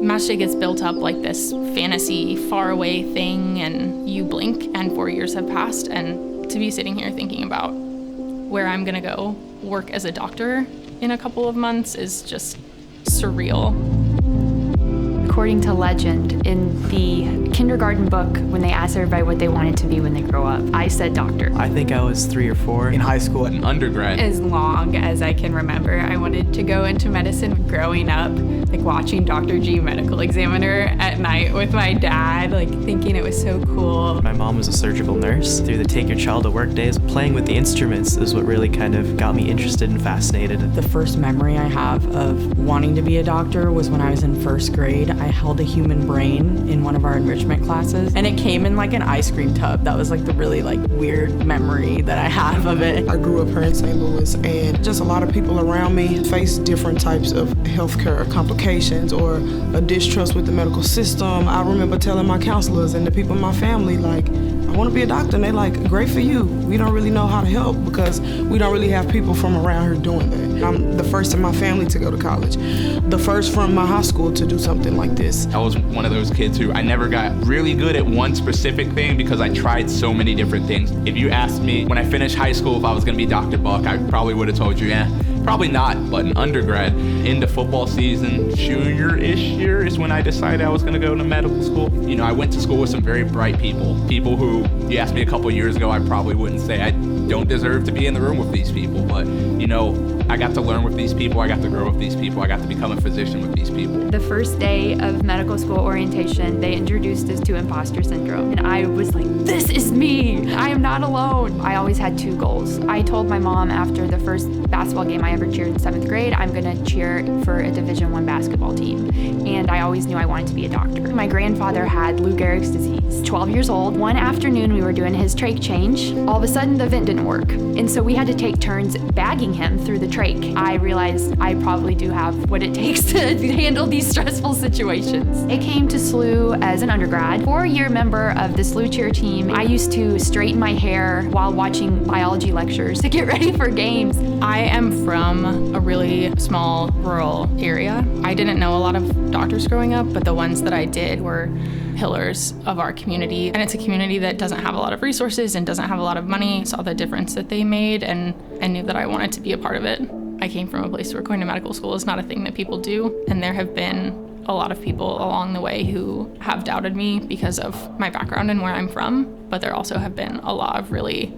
Match day gets built up like this fantasy, faraway thing, and you blink and 4 years have passed, and to be sitting here thinking about where I'm gonna go work as a doctor in a couple of months is just surreal. According to legend, in the kindergarten book, when they asked everybody what they wanted to be when they grow up, I said doctor. I think I was 3 or 4. In high school and undergrad. As long as I can remember, I wanted to go into medicine. Growing up, like watching Dr. G, medical examiner, at night with my dad, like thinking it was so cool. My mom was a surgical nurse. Through the Take Your Child to Work days, playing with the instruments is what really kind of got me interested and fascinated. The first memory I have of wanting to be a doctor was when I was in first grade. I held a human brain in one of our enrichment classes, and it came in like an ice cream tub. That was like the really weird memory that I have of it. I grew up here in St. Louis, and just a lot of people around me face different types of healthcare complications or a distrust with the medical system. I remember telling my counselors and the people in my family, like, I want to be a doctor, and they're like, great for you. We don't really know how to help because we don't really have people from around here doing that. I'm the first in my family to go to college, the first from my high school to do something like this. I was one of those kids who I never got really good at one specific thing because I tried so many different things. If you asked me when I finished high school if I was going to be Dr. Buck, I probably would have told you, yeah, probably not. But in undergrad, into football season, junior-ish year is when I decided I was going to go to medical school. You know, I went to school with some very bright people who, you asked me a couple years ago, I probably wouldn't say I don't deserve to be in the room with these people. But, you know, I got to learn with these people, I got to grow with these people, I got to become a physician with these people. The first day of medical school orientation, they introduced us to imposter syndrome. And I was like, this is me. I am not alone. I always had 2 goals. I told my mom after the first basketball game I ever cheered in 7th grade, I'm gonna cheer for a Division I basketball team. And I always knew I wanted to be a doctor. My grandfather had Lou Gehrig's disease, 12 years old. One afternoon we were doing his trach change. All of a sudden the vent didn't work. And so we had to take turns bagging him through the trach. I realized I probably do have what it takes to handle these stressful situations. I came to SLU as an undergrad, 4-year member of the SLU cheer team. I used to straighten my hair while watching biology lectures to get ready for games. I am from a really small rural area. I didn't know a lot of doctors growing up, but the ones that I did were pillars of our community. And it's a community that doesn't have a lot of resources and doesn't have a lot of money. Saw the difference that they made, and I knew that I wanted to be a part of it. I came from a place where going to medical school is not a thing that people do, and there have been a lot of people along the way who have doubted me because of my background and where I'm from, but there also have been a lot of really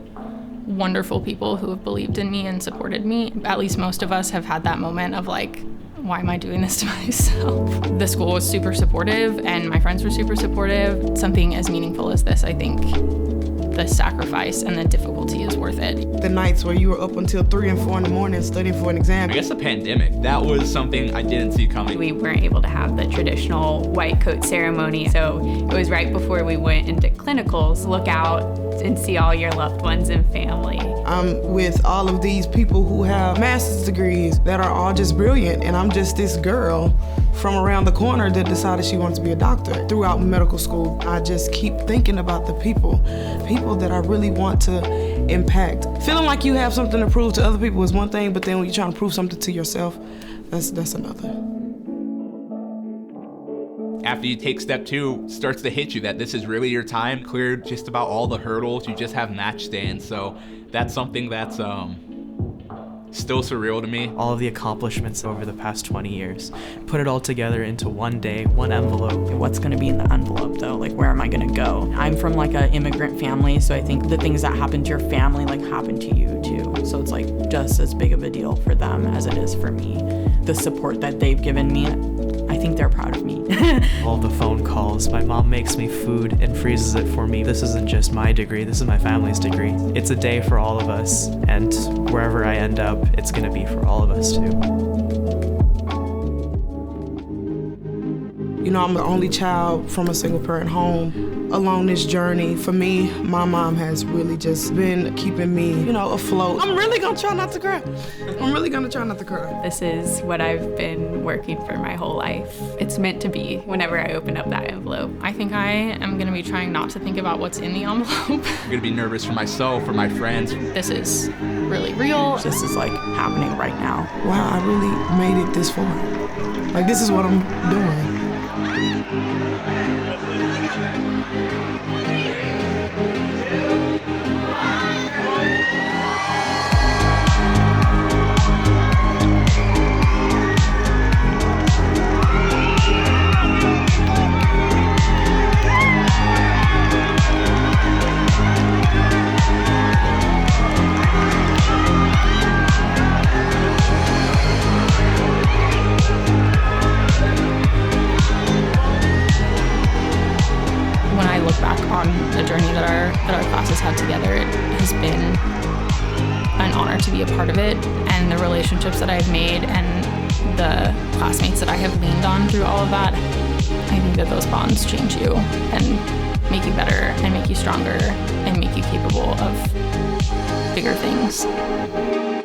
wonderful people who have believed in me and supported me. At least most of us have had that moment of like, why am I doing this to myself? The school was super supportive and my friends were super supportive. Something as meaningful as this, I think the sacrifice and the difficulty is worth it. The nights where you were up until 3 and 4 in the morning studying for an exam. I guess the pandemic, that was something I didn't see coming. We weren't able to have the traditional white coat ceremony, so it was right before we went into clinicals. Look out and see all your loved ones and family. I'm with all of these people who have master's degrees that are all just brilliant, and I'm just this girl from around the corner that decided she wants to be a doctor. Throughout medical school, I just keep thinking about the people that I really want to impact. Feeling like you have something to prove to other people is one thing, but then when you're trying to prove something to yourself, that's another. After you take step 2, it starts to hit you that this is really your time. Cleared just about all the hurdles. You just have match day, and so that's something that's still surreal to me. All of the accomplishments over the past 20 years, put it all together into one day, one envelope. What's gonna be in the envelope though? Like, where am I gonna go? I'm from like an immigrant family, so I think the things that happen to your family like happen to you too. So it's like just as big of a deal for them as it is for me. The support that they've given me, I think they're proud of me. All the phone calls, my mom makes me food and freezes it for me. This isn't just my degree, this is my family's degree. It's a day for all of us, and wherever I end up, it's gonna be for all of us too. You know, I'm the only child from a single parent home. Along this journey, for me, my mom has really just been keeping me, afloat. I'm really gonna try not to cry. This is what I've been working for my whole life. It's meant to be whenever I open up that envelope. I think I am gonna be trying not to think about what's in the envelope. I'm gonna be nervous for myself, for my friends. This is really real. This is like happening right now. Wow, I really made it this far. Like, this is what I'm doing. The journey that our classes had together, it has been an honor to be a part of it, and the relationships that I've made and the classmates that I have leaned on through all of that, I think that those bonds change you and make you better and make you stronger and make you capable of bigger things.